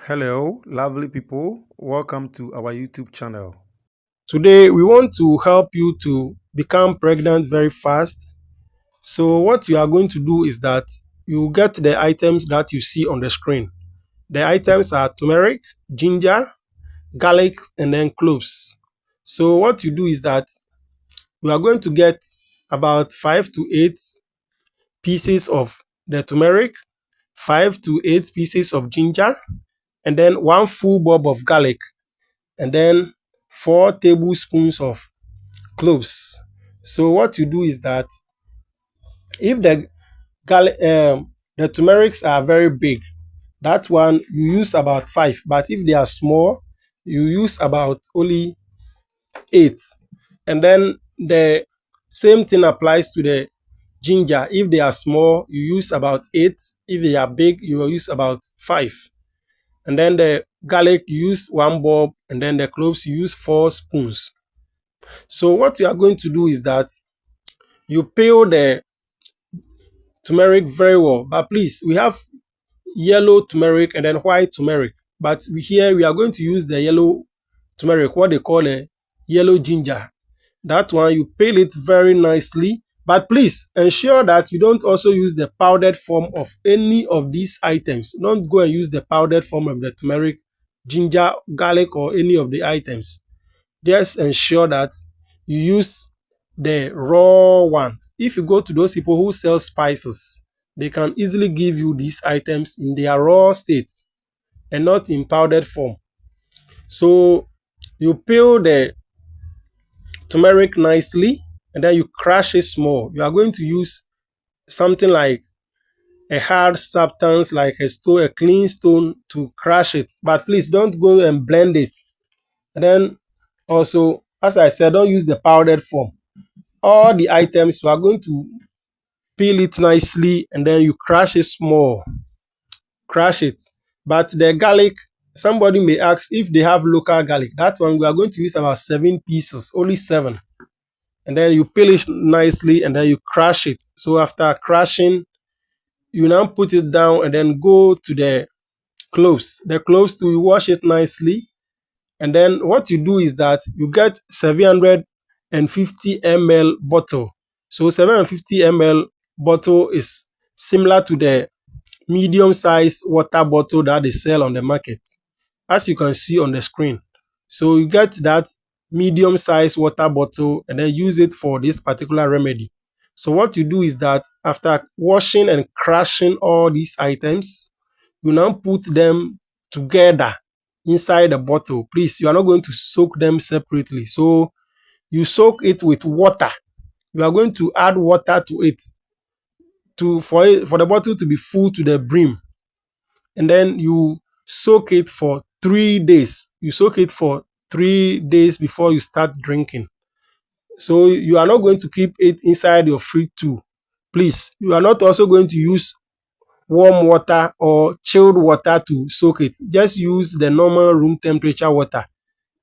Hello, lovely people. Welcome to our YouTube channel. Today, we want to help you to become pregnant very fast. So, what you are going to do is that you get the items that you see on the screen. The items are turmeric, ginger, garlic, and then cloves. So, what you do is that we are going to get about 5 to 8 pieces of the turmeric, 5 to 8 pieces of ginger, and then one full bulb of garlic, and then 4 tablespoons of cloves. So what you do is that if the turmerics are very big, that one you use about 5. But if they are small, you use about only 8. And then the same thing applies to the ginger. If they are small, you use about 8. If they are big, you will use about 5. And then the garlic, you use 1 bulb, and then the cloves, you use 4 spoons. So what you are going to do is that you peel the turmeric very well. But please, we have yellow turmeric and then white turmeric. But here we are going to use the yellow turmeric, what they call a yellow ginger. That one, you peel it very nicely. But please ensure that you don't also use the powdered form of any of these items. Don't go and use the powdered form of the turmeric, ginger, garlic, or any of the items. Just ensure that you use the raw one. If you go to those people who sell spices, they can easily give you these items in their raw state and not in powdered form. So you peel the turmeric nicely and then you crush it small. You are going to use something like a hard substance like a stone, a clean stone, to crush it. But please don't go and blend it. And then also, as I said, don't use the powdered form. All the items, you are going to peel it nicely and then you crush it small. Crush it. But the garlic, somebody may ask if they have local garlic. That one we are going to use about 7 pieces, only 7. And then you peel it nicely and then you crush it. So after crushing, you now put it down and then go to the cloves. The cloves too, you wash it nicely. And then what you do is that you get 750 ml bottle. So 750 ml bottle is similar to the medium size water bottle that they sell on the market, as you can see on the screen. So you get that medium size water bottle and then use it for this particular remedy. So what you do is that after washing and crushing all these items, you now put them together inside the bottle. Please, you are not going to soak them separately. So you soak it with water. You are going to add water to it for the bottle to be full to the brim. And then you soak it for 3 days. You soak it for 3 days before you start drinking. So you are not going to keep it inside your fridge too. Please, you are not also going to use warm water or chilled water to soak it. Just use the normal room temperature water.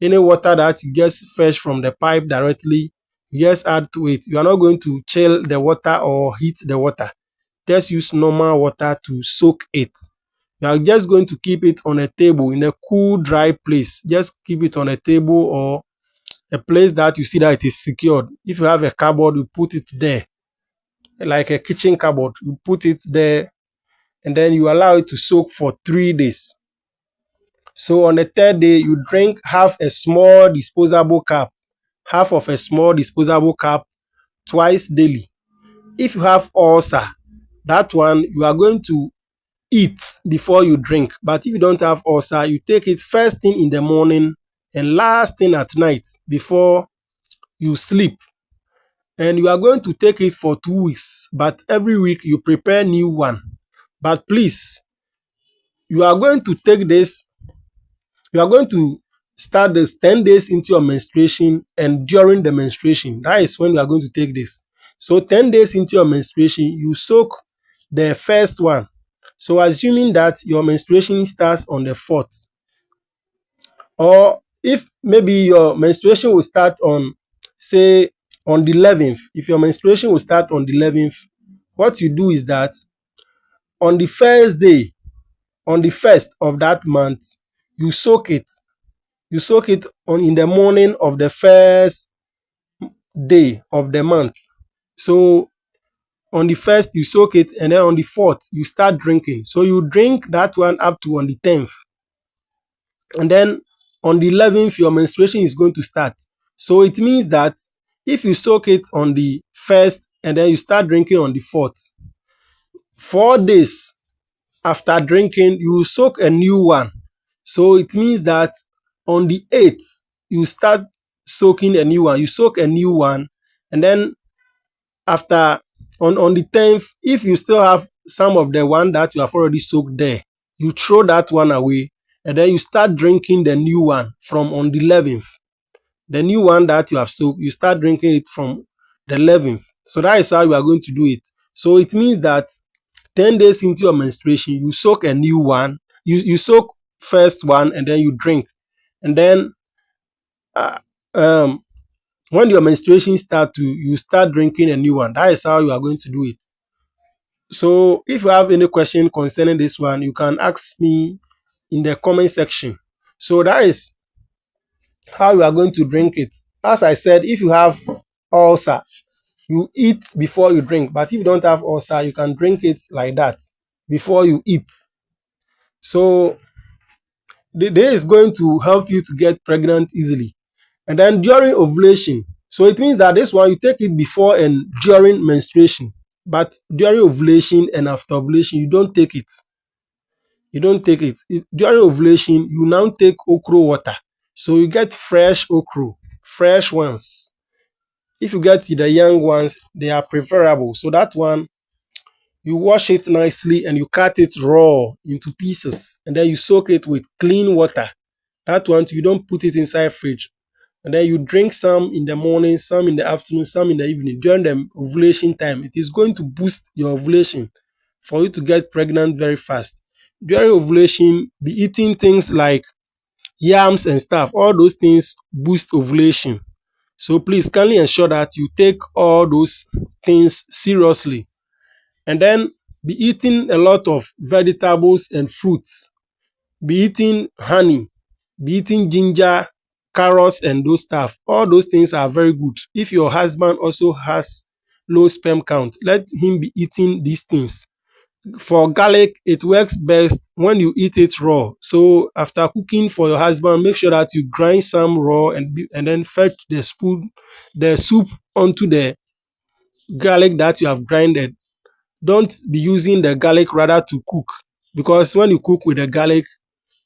Any water that you just fetch from the pipe directly, you just add to it. You are not going to chill the water or heat the water. Just use normal water to soak it. You are just going to keep it on a table in a cool, dry place. Just keep it on a table or a place that you see that it is secured. If you have a cupboard, you put it there. Like a kitchen cupboard, you put it there and then you allow it to soak for 3 days. So on the third day, you drink half a small disposable cup, half of a small disposable cup twice daily. If you have ulcer, that one you are going to eat before you drink. But if you don't have ulcer, you take it first thing in the morning and last thing at night before you sleep. And you are going to take it for 2 weeks. But every week you prepare new one. But please, you are going to take this you are going to start this 10 days into your menstruation and during the menstruation. That is when you are going to take this. So 10 days into your menstruation, you soak the first one. So assuming that your menstruation starts on the 4th, or if maybe your menstruation will start on, say, on the 11th, if your menstruation will start on the 11th, what you do is that on the first day on the first of that month, you soak it. You soak it on in the morning of the first day of the month. So on the first you soak it, and then on the fourth you start drinking. So you drink that one up to on the 10th, and then on the 11th your menstruation is going to start. So it means that if you soak it on the first and then you start drinking on the fourth, 4 days after drinking you soak a new one. So it means that on the 8th you start soaking a new one. You soak a new one, and then after on the 10th, if you still have some of the one that you have already soaked there, you throw that one away, and then you start drinking the new one from on the 11th. The new one that you have soaked, you start drinking it from the 11th. So that is how you are going to do it. So it means that 10 days into your menstruation, you soak a new one. You soak first one and then you drink. And then uh, um, when your menstruation start to, you start drinking a new one. That is how you are going to do it. So if you have any question concerning this one, you can ask me in the comment section. So that is how you are going to drink it. As I said, if you have ulcer, you eat before you drink. But if you don't have ulcer, you can drink it like that before you eat. So this is going to help you to get pregnant easily. And then during ovulation, so it means that this one you take it before and during menstruation. But during ovulation and after ovulation, you don't take it. You don't take it. During ovulation, you now take okra water. So you get fresh okra, fresh ones. If you get the young ones, they are preferable. So that one, you wash it nicely and you cut it raw into pieces. And then you soak it with clean water. That one, you don't put it inside fridge. And then you drink some in the morning, some in the afternoon, some in the evening during the ovulation time. It is going to boost your ovulation for you to get pregnant very fast. During ovulation, be eating things like yams and stuff. All those things boost ovulation. So please kindly ensure that you take all those things seriously. And then be eating a lot of vegetables and fruits. Be eating honey, be eating ginger, carrots, and those stuff. All those things are very good. If your husband also has low sperm count, let him be eating these things. For garlic, it works best when you eat it raw. So after cooking for your husband, make sure that you grind some raw and then fetch the soup onto the garlic that you have grinded. Don't be using the garlic rather to cook, because when you cook with the garlic,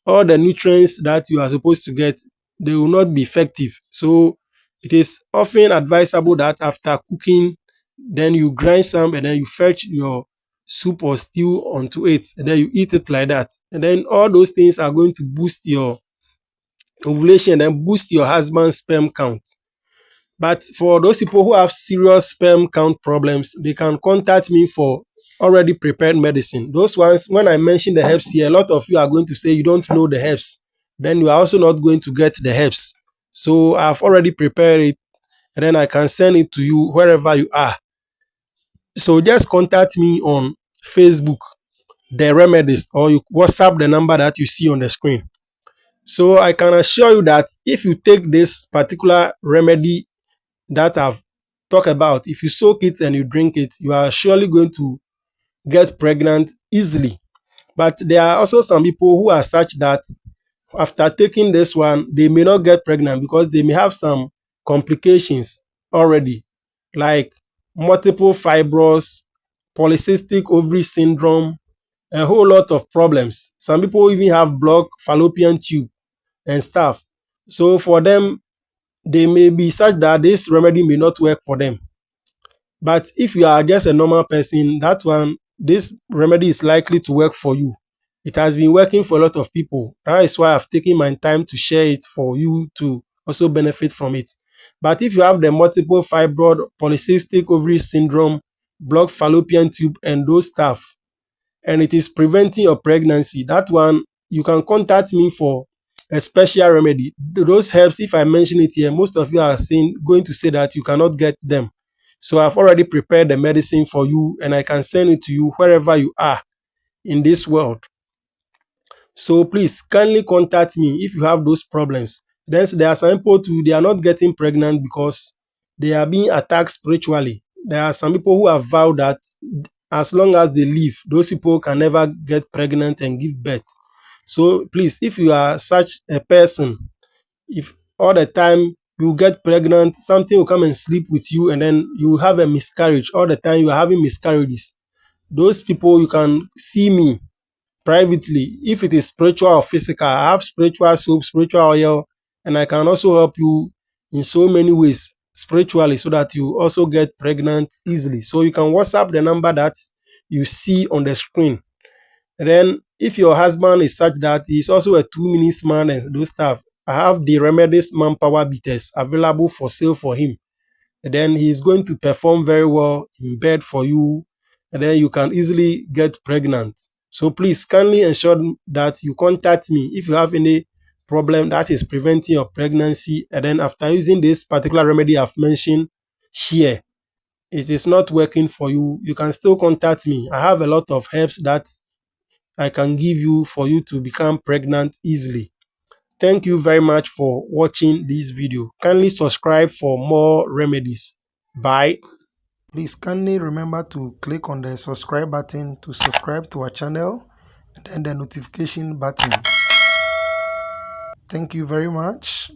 all the nutrients that you are supposed to get, they will not be effective. So it is often advisable that after cooking, then you grind some and then you fetch your soup or stew onto it and then you eat it like that. And then all those things are going to boost your ovulation and boost your husband's sperm count. But for those people who have serious sperm count problems, they can contact me for already prepared medicine. Those ones, when I mention the herbs here, a lot of you are going to say you don't know the herbs. Then you are also not going to get the herbs. So I've already prepared it, and then I can send it to you wherever you are. So just contact me on Facebook, DeRemedist, or you WhatsApp the number that you see on the screen. So I can assure you that if you take this particular remedy that I've talked about, if you soak it and you drink it, you are surely going to get pregnant easily. But there are also some people who are such that after taking this one, they may not get pregnant because they may have some complications already, like multiple fibroids, polycystic ovary syndrome, a whole lot of problems. Some people even have blocked fallopian tube and stuff. So for them, they may be such that this remedy may not work for them. But if you are just a normal person, that one, this remedy is likely to work for you. It has been working for a lot of people. That is why I've taken my time to share it for you to also benefit from it. But if you have the multiple fibroid, polycystic ovary syndrome, blocked fallopian tube, and those stuff, and it is preventing your pregnancy, that one, you can contact me for a special remedy. Those herbs, if I mention it here, most of you are going to say that you cannot get them. So I've already prepared the medicine for you and I can send it to you wherever you are in this world. So please kindly contact me if you have those problems. Then there are some people too, they are not getting pregnant because they are being attacked spiritually. There are some people who have vowed that as long as they live, those people can never get pregnant and give birth. So please, if you are such a person, if all the time you get pregnant, something will come and sleep with you, and then you have a miscarriage. All the time you are having miscarriages. Those people, you can see me privately. If it is spiritual or physical, I have spiritual soap, spiritual oil, and I can also help you in so many ways spiritually so that you also get pregnant easily. So you can WhatsApp the number that you see on the screen. And then if your husband is such that he's also a 2 minutes man and those stuff, I have the DeRemedist manpower beaters available for sale for him. And then he's going to perform very well in bed for you, and then you can easily get pregnant. So please kindly ensure that you contact me if you have any problem that is preventing your pregnancy, and then after using this particular remedy I've mentioned here, it is not working for you, you can still contact me. I have a lot of herbs that I can give you for you to become pregnant easily. Thank you very much for watching this video. Kindly subscribe for more remedies. Bye. Please kindly remember to click on the subscribe button to subscribe to our channel, and then the notification button. Thank you very much.